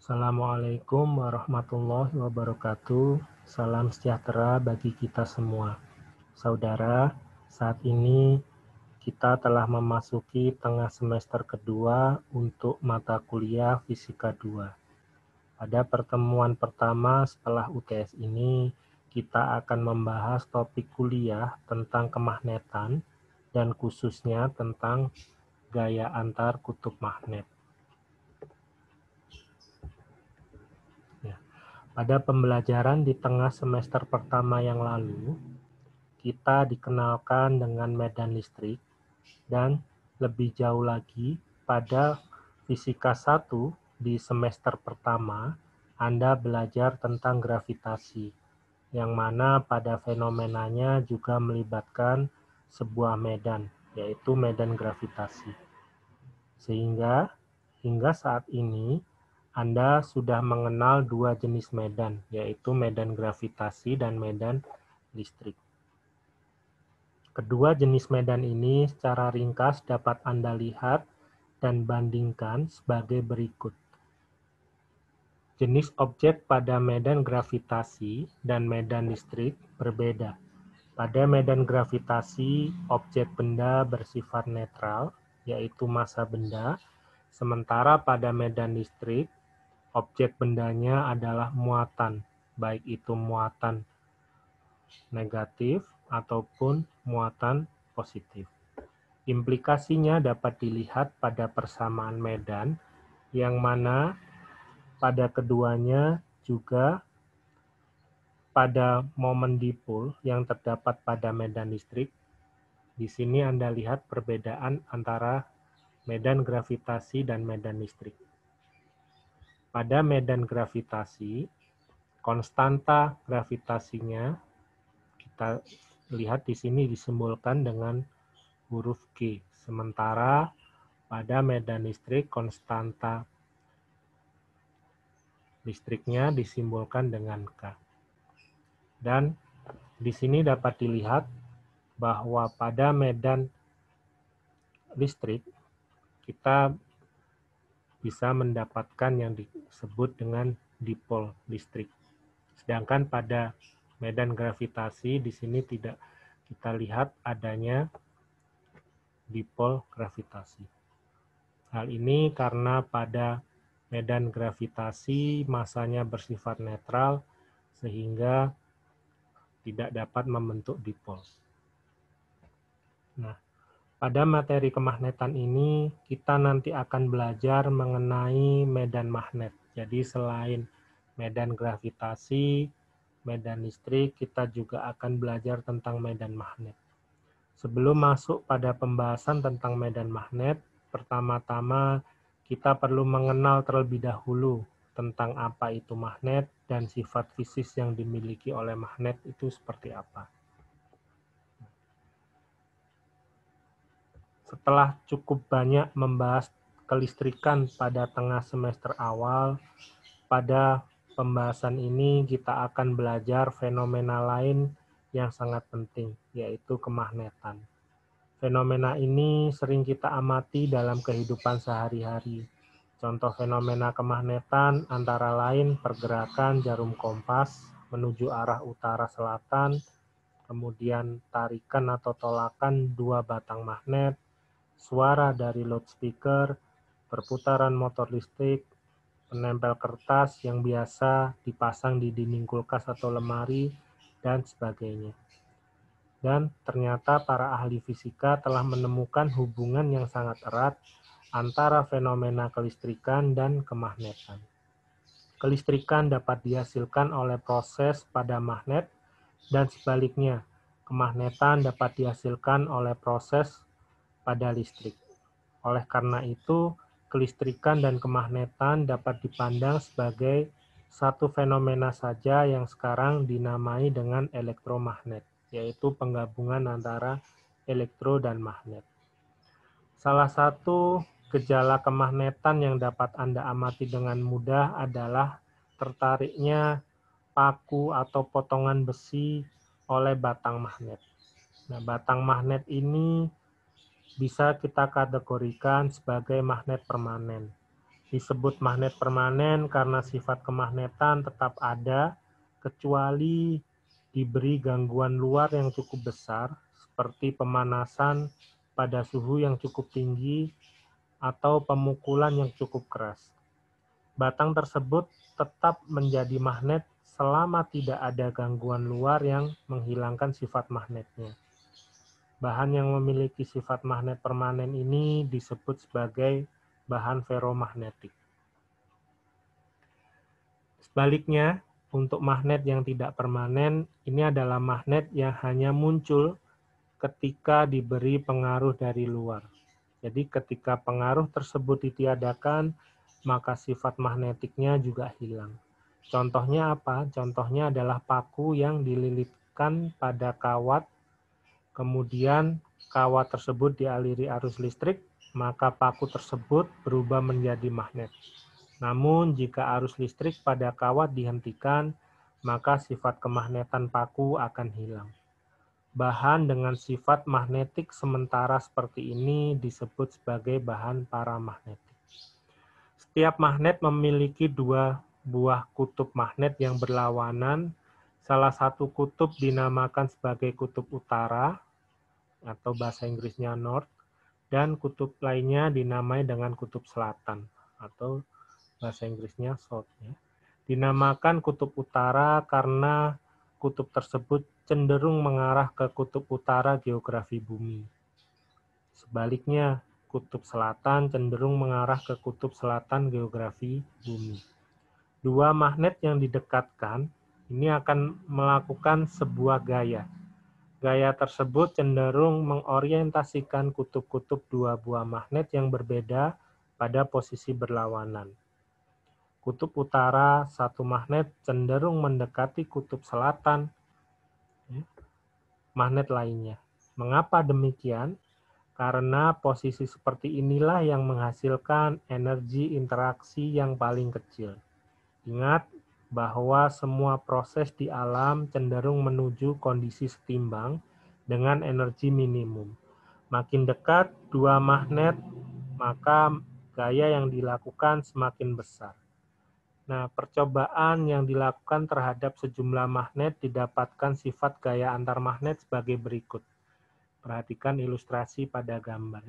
Assalamualaikum warahmatullahi wabarakatuh. Salam sejahtera bagi kita semua. Saudara, saat ini kita telah memasuki tengah semester kedua untuk mata kuliah Fisika 2. Pada pertemuan pertama setelah UTS ini, kita akan membahas topik kuliah tentang kemagnetan dan khususnya tentang gaya antar kutub magnet. Pada pembelajaran di tengah semester pertama yang lalu, kita dikenalkan dengan medan listrik dan lebih jauh lagi pada Fisika 1 di semester pertama, Anda belajar tentang gravitasi, yang mana pada fenomenanya juga melibatkan sebuah medan, yaitu medan gravitasi. Sehingga hingga saat ini, Anda sudah mengenal dua jenis medan, yaitu medan gravitasi dan medan listrik. Kedua jenis medan ini secara ringkas dapat Anda lihat dan bandingkan sebagai berikut. Jenis objek pada medan gravitasi dan medan listrik berbeda. Pada medan gravitasi, objek benda bersifat netral, yaitu massa benda, sementara pada medan listrik, objek bendanya adalah muatan, baik itu muatan negatif ataupun muatan positif. Implikasinya dapat dilihat pada persamaan medan, yang mana pada keduanya juga pada momen dipol yang terdapat pada medan listrik. Di sini Anda lihat perbedaan antara medan gravitasi dan medan listrik. Pada medan gravitasi, konstanta gravitasinya kita lihat di sini disimbolkan dengan huruf G. Sementara pada medan listrik, konstanta listriknya disimbolkan dengan K. Dan di sini dapat dilihat bahwa pada medan listrik kita bisa mendapatkan yang disebut dengan dipol listrik. Sedangkan pada medan gravitasi di sini tidak kita lihat adanya dipol gravitasi. Hal ini karena pada medan gravitasi masanya bersifat netral sehingga tidak dapat membentuk dipol. Nah, pada materi kemagnetan ini kita nanti akan belajar mengenai medan magnet. Jadi selain medan gravitasi, medan listrik, kita juga akan belajar tentang medan magnet. Sebelum masuk pada pembahasan tentang medan magnet, pertama-tama kita perlu mengenal terlebih dahulu tentang apa itu magnet dan sifat fisis yang dimiliki oleh magnet itu seperti apa. Setelah cukup banyak membahas kelistrikan pada tengah semester awal, pada pembahasan ini kita akan belajar fenomena lain yang sangat penting, yaitu kemagnetan. Fenomena ini sering kita amati dalam kehidupan sehari-hari. Contoh fenomena kemagnetan antara lain pergerakan jarum kompas menuju arah utara-selatan, kemudian tarikan atau tolakan dua batang magnet, suara dari loudspeaker, perputaran motor listrik, penempel kertas yang biasa dipasang di dinding kulkas atau lemari, dan sebagainya. Dan ternyata para ahli fisika telah menemukan hubungan yang sangat erat antara fenomena kelistrikan dan kemagnetan. Kelistrikan dapat dihasilkan oleh proses pada magnet dan sebaliknya, kemagnetan dapat dihasilkan oleh proses pada listrik. Oleh karena itu, kelistrikan dan kemagnetan dapat dipandang sebagai satu fenomena saja yang sekarang dinamai dengan elektromagnet, yaitu penggabungan antara elektro dan magnet. Salah satu gejala kemagnetan yang dapat Anda amati dengan mudah adalah tertariknya paku atau potongan besi oleh batang magnet. Nah, batang magnet ini bisa kita kategorikan sebagai magnet permanen. Disebut magnet permanen karena sifat kemagnetan tetap ada, kecuali diberi gangguan luar yang cukup besar, seperti pemanasan pada suhu yang cukup tinggi atau pemukulan yang cukup keras. Batang tersebut tetap menjadi magnet selama tidak ada gangguan luar yang menghilangkan sifat magnetnya. Bahan yang memiliki sifat magnet permanen ini disebut sebagai bahan ferromagnetik. Sebaliknya, untuk magnet yang tidak permanen, ini adalah magnet yang hanya muncul ketika diberi pengaruh dari luar. Jadi ketika pengaruh tersebut ditiadakan, maka sifat magnetiknya juga hilang. Contohnya apa? Contohnya adalah paku yang dililitkan pada kawat, kemudian kawat tersebut dialiri arus listrik, maka paku tersebut berubah menjadi magnet. Namun, jika arus listrik pada kawat dihentikan, maka sifat kemagnetan paku akan hilang. Bahan dengan sifat magnetik sementara seperti ini disebut sebagai bahan paramagnetik. Setiap magnet memiliki dua buah kutub magnet yang berlawanan. Salah satu kutub dinamakan sebagai kutub utara, atau bahasa Inggrisnya North, dan kutub lainnya dinamai dengan kutub selatan, atau bahasa Inggrisnya South. Dinamakan kutub utara karena kutub tersebut cenderung mengarah ke kutub utara geografi bumi. Sebaliknya, kutub selatan cenderung mengarah ke kutub selatan geografi bumi. Dua magnet yang didekatkan ini akan melakukan sebuah gaya. Gaya tersebut cenderung mengorientasikan kutub-kutub dua buah magnet yang berbeda pada posisi berlawanan. Kutub utara satu magnet cenderung mendekati kutub selatan magnet lainnya. Mengapa demikian? Karena posisi seperti inilah yang menghasilkan energi interaksi yang paling kecil. Ingat bahwa semua proses di alam cenderung menuju kondisi setimbang dengan energi minimum. Makin dekat dua magnet, maka gaya yang dilakukan semakin besar. Nah, percobaan yang dilakukan terhadap sejumlah magnet didapatkan sifat gaya antar magnet sebagai berikut. Perhatikan ilustrasi pada gambar.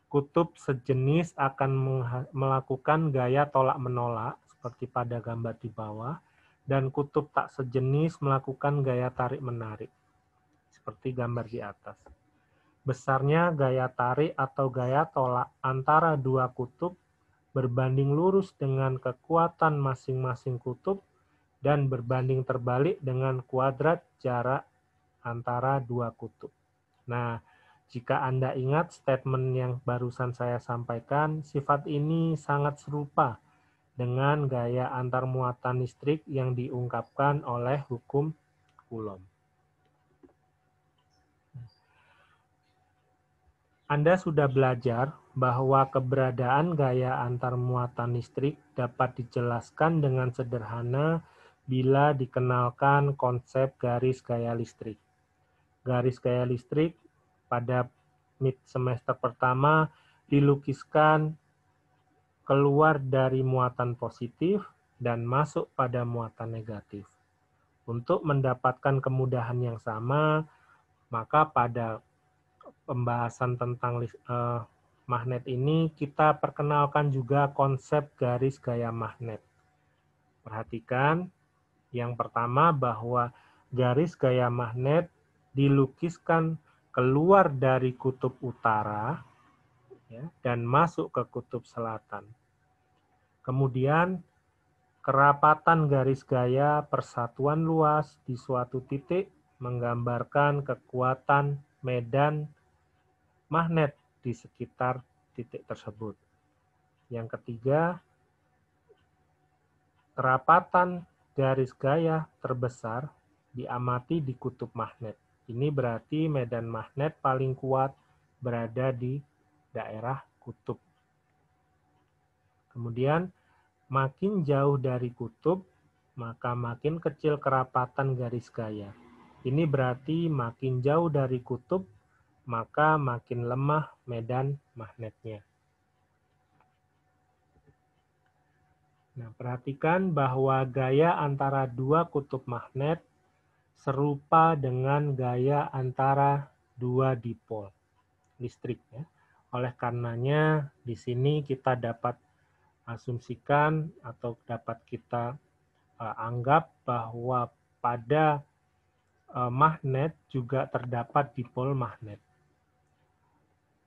Kutub sejenis akan melakukan gaya tolak-menolak, seperti pada gambar di bawah, dan kutub tak sejenis melakukan gaya tarik-menarik, seperti gambar di atas. Besarnya gaya tarik atau gaya tolak antara dua kutub berbanding lurus dengan kekuatan masing-masing kutub dan berbanding terbalik dengan kuadrat jarak antara dua kutub. Nah, jika Anda ingat statement yang barusan saya sampaikan, sifat ini sangat serupa dengan gaya antar muatan listrik yang diungkapkan oleh hukum Coulomb. Anda sudah belajar bahwa keberadaan gaya antar muatan listrik dapat dijelaskan dengan sederhana bila dikenalkan konsep garis gaya listrik. Garis gaya listrik pada mid semester pertama dilukiskan keluar dari muatan positif dan masuk pada muatan negatif. Untuk mendapatkan kemudahan yang sama, maka pada pembahasan tentang magnet ini kita perkenalkan juga konsep garis gaya magnet. Perhatikan yang pertama bahwa garis gaya magnet dilukiskan keluar dari kutub utara dan masuk ke kutub selatan. Kemudian, kerapatan garis gaya persatuan luas di suatu titik menggambarkan kekuatan medan magnet di sekitar titik tersebut. Yang ketiga, kerapatan garis gaya terbesar diamati di kutub magnet. Ini berarti medan magnet paling kuat berada di daerah kutub. Kemudian, makin jauh dari kutub, maka makin kecil kerapatan garis gaya. Ini berarti makin jauh dari kutub, maka makin lemah medan magnetnya. Nah, perhatikan bahwa gaya antara dua kutub magnet serupa dengan gaya antara dua dipol listrik. Ya. Oleh karenanya, di sini kita dapat asumsikan atau dapat kita anggap bahwa pada magnet juga terdapat dipol magnet.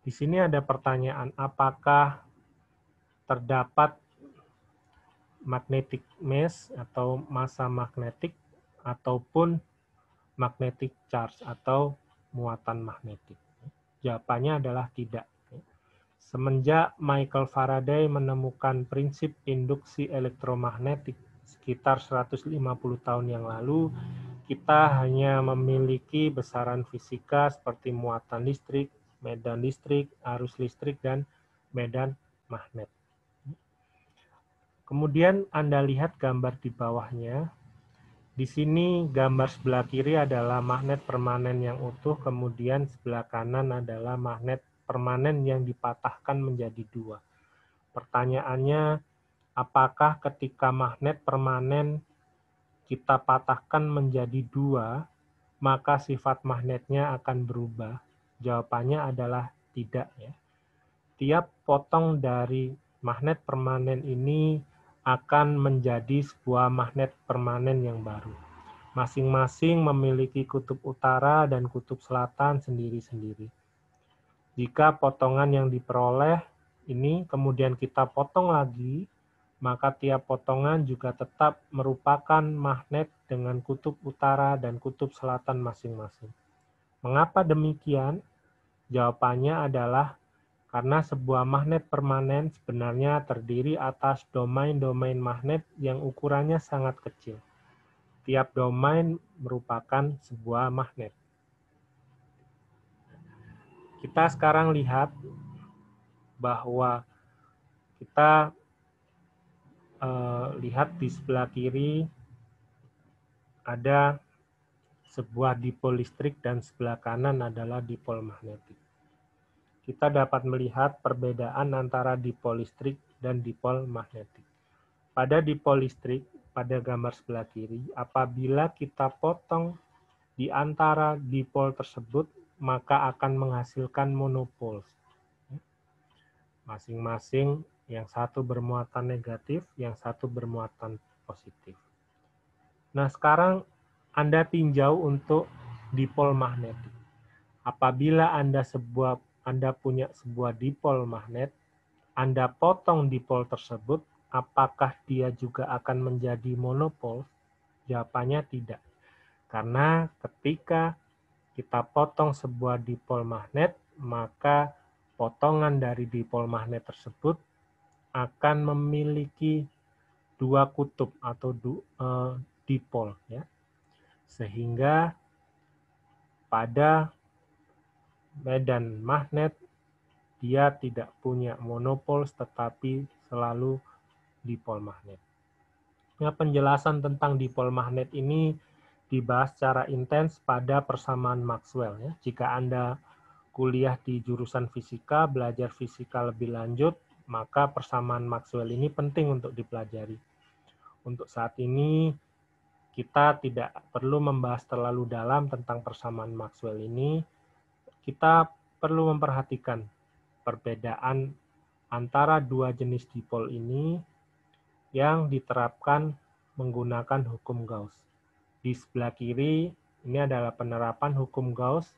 Di sini ada pertanyaan, apakah terdapat magnetic mesh atau massa magnetik ataupun magnetic charge atau muatan magnetik? Jawabannya adalah tidak. Semenjak Michael Faraday menemukan prinsip induksi elektromagnetik sekitar 150 tahun yang lalu, kita hanya memiliki besaran fisika seperti muatan listrik, medan listrik, arus listrik, dan medan magnet. Kemudian Anda lihat gambar di bawahnya. Di sini gambar sebelah kiri adalah magnet permanen yang utuh, kemudian sebelah kanan adalah magnet permanen yang dipatahkan menjadi dua. Pertanyaannya, apakah ketika magnet permanen kita patahkan menjadi dua, maka sifat magnetnya akan berubah? Jawabannya adalah tidak. Ya. Tiap potong dari magnet permanen ini akan menjadi sebuah magnet permanen yang baru. Masing-masing memiliki kutub utara dan kutub selatan sendiri-sendiri. Jika potongan yang diperoleh ini kemudian kita potong lagi, maka tiap potongan juga tetap merupakan magnet dengan kutub utara dan kutub selatan masing-masing. Mengapa demikian? Jawabannya adalah karena sebuah magnet permanen sebenarnya terdiri atas domain-domain magnet yang ukurannya sangat kecil. Tiap domain merupakan sebuah magnet. Kita sekarang lihat bahwa kita lihat di sebelah kiri ada sebuah dipol listrik dan sebelah kanan adalah dipol magnetik. Kita dapat melihat perbedaan antara dipol listrik dan dipol magnetik. Pada dipol listrik, pada gambar sebelah kiri, apabila kita potong di antara dipol tersebut, maka akan menghasilkan monopol. Masing-masing yang satu bermuatan negatif, yang satu bermuatan positif. Nah, sekarang Anda tinjau untuk dipol magnetik. Apabila Anda punya sebuah dipol magnet, Anda potong dipol tersebut, apakah dia juga akan menjadi monopol? Jawabannya tidak. Karena ketika kita potong sebuah dipol magnet, maka potongan dari dipol magnet tersebut akan memiliki dua kutub atau dipol. Ya. Sehingga pada medan magnet dia tidak punya monopol tetapi selalu dipol magnet. Nah, penjelasan tentang dipol magnet ini dibahas secara intens pada persamaan Maxwell. Ya. Jika Anda kuliah di jurusan fisika, belajar fisika lebih lanjut, maka persamaan Maxwell ini penting untuk dipelajari. Untuk saat ini, kita tidak perlu membahas terlalu dalam tentang persamaan Maxwell ini. Kita perlu memperhatikan perbedaan antara dua jenis dipol ini yang diterapkan menggunakan hukum Gauss. Di sebelah kiri, ini adalah penerapan hukum Gauss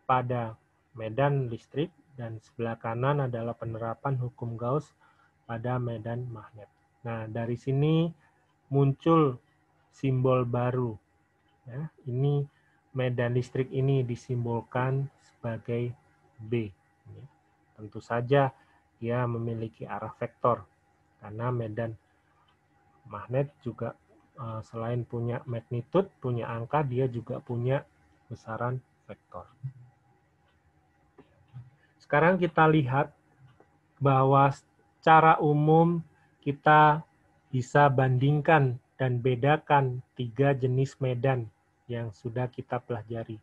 pada medan listrik, dan sebelah kanan adalah penerapan hukum Gauss pada medan magnet. Nah, dari sini muncul simbol baru. Ya, ini medan listrik ini disimbolkan sebagai B. Ya. Tentu saja dia memiliki arah vektor, karena medan magnet juga selain punya magnitude, punya angka, dia juga punya besaran vektor. Sekarang kita lihat bahwa secara umum kita bisa bandingkan dan bedakan tiga jenis medan yang sudah kita pelajari,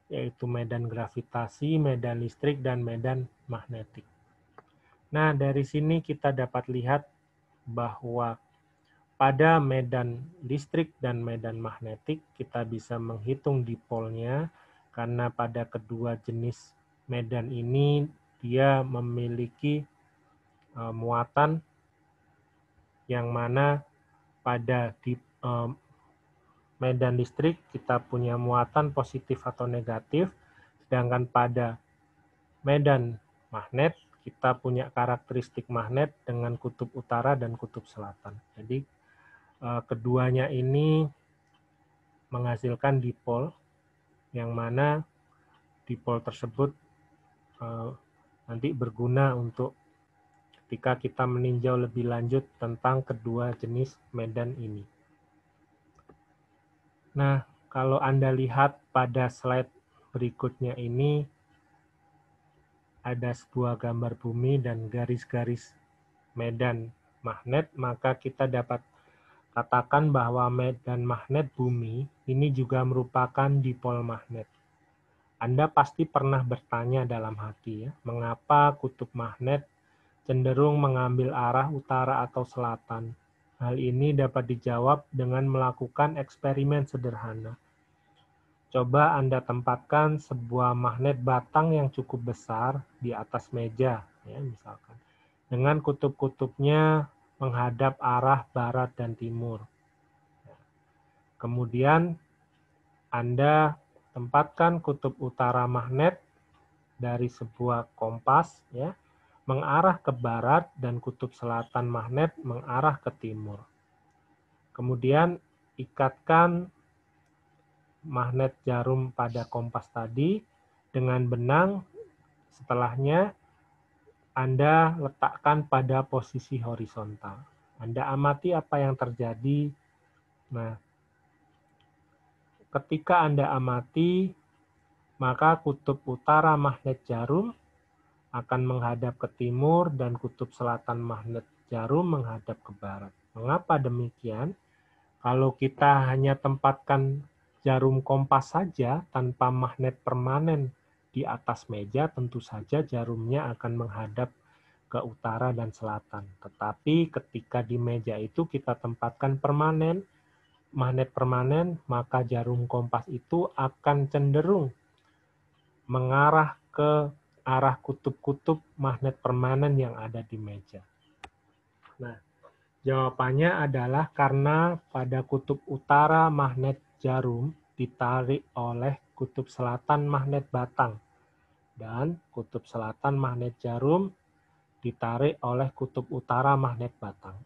yaitu medan gravitasi, medan listrik, dan medan magnetik. Nah, dari sini kita dapat lihat bahwa pada medan listrik dan medan magnetik kita bisa menghitung dipolnya karena pada kedua jenis medan ini dia memiliki muatan yang mana pada medan listrik kita punya muatan positif atau negatif, sedangkan pada medan magnet kita punya karakteristik magnet dengan kutub utara dan kutub selatan. Jadi keduanya ini menghasilkan dipol, yang mana dipol tersebut nanti berguna untuk ketika kita meninjau lebih lanjut tentang kedua jenis medan ini. Nah, kalau Anda lihat pada slide berikutnya ini, ada sebuah gambar bumi dan garis-garis medan magnet, maka kita dapat katakan bahwa medan magnet bumi ini juga merupakan dipol magnet. Anda pasti pernah bertanya dalam hati, ya, mengapa kutub magnet cenderung mengambil arah utara atau selatan? Hal ini dapat dijawab dengan melakukan eksperimen sederhana. Coba Anda tempatkan sebuah magnet batang yang cukup besar di atas meja, ya, misalkan, dengan kutub-kutubnya menghadap arah barat dan timur. Kemudian Anda tempatkan kutub utara magnet dari sebuah kompas, ya, mengarah ke barat dan kutub selatan magnet mengarah ke timur. Kemudian ikatkan magnet jarum pada kompas tadi dengan benang. Setelahnya Anda letakkan pada posisi horizontal. Anda amati apa yang terjadi. Nah, ketika Anda amati, maka kutub utara magnet jarum akan menghadap ke timur dan kutub selatan magnet jarum menghadap ke barat. Mengapa demikian? Kalau kita hanya tempatkan jarum kompas saja tanpa magnet permanen di atas meja, tentu saja jarumnya akan menghadap ke utara dan selatan. Tetapi ketika di meja itu kita tempatkan magnet permanen, maka jarum kompas itu akan cenderung mengarah ke arah kutub-kutub magnet permanen yang ada di meja. Nah, jawabannya adalah karena pada kutub utara magnet jarum ditarik oleh kutub selatan magnet batang, dan kutub selatan magnet jarum ditarik oleh kutub utara magnet batang.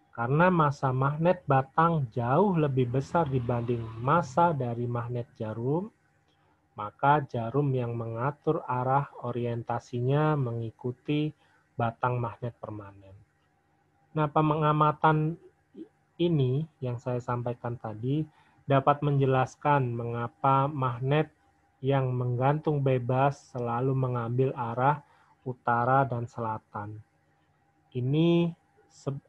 Karena massa magnet batang jauh lebih besar dibanding massa dari magnet jarum, maka jarum yang mengatur arah orientasinya mengikuti batang magnet permanen. Nah, pengamatan ini yang saya sampaikan tadi dapat menjelaskan mengapa magnet yang menggantung bebas selalu mengambil arah utara dan selatan. Ini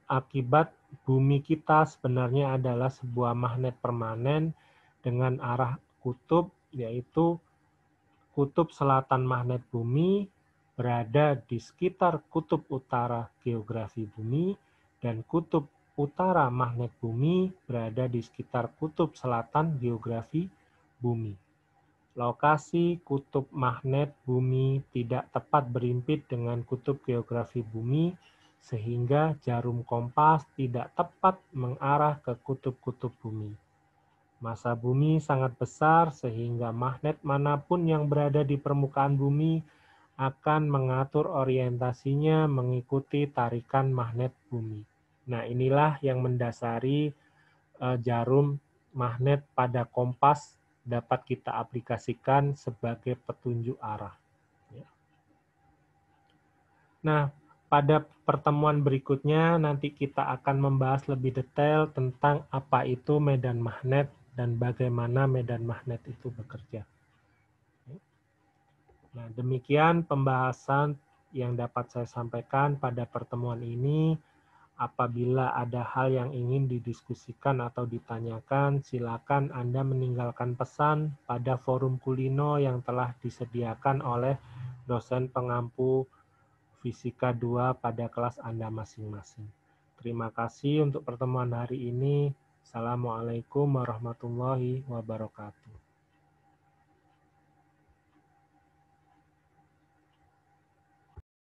akibat bumi kita sebenarnya adalah sebuah magnet permanen dengan arah kutub, yaitu kutub selatan magnet bumi berada di sekitar kutub utara geografi bumi, dan kutub utara magnet bumi berada di sekitar kutub selatan geografi bumi. Lokasi kutub magnet bumi tidak tepat berimpit dengan kutub geografi bumi, sehingga jarum kompas tidak tepat mengarah ke kutub-kutub bumi. Massa bumi sangat besar sehingga magnet manapun yang berada di permukaan bumi akan mengatur orientasinya mengikuti tarikan magnet bumi. Nah, inilah yang mendasari jarum magnet pada kompas dapat kita aplikasikan sebagai petunjuk arah. Nah, pada pertemuan berikutnya nanti kita akan membahas lebih detail tentang apa itu medan magnet dan bagaimana medan magnet itu bekerja. Nah, demikian pembahasan yang dapat saya sampaikan pada pertemuan ini. Apabila ada hal yang ingin didiskusikan atau ditanyakan, silakan Anda meninggalkan pesan pada forum Kulino yang telah disediakan oleh dosen pengampu Fisika 2 pada kelas Anda masing-masing. Terima kasih untuk pertemuan hari ini. Assalamualaikum warahmatullahi wabarakatuh.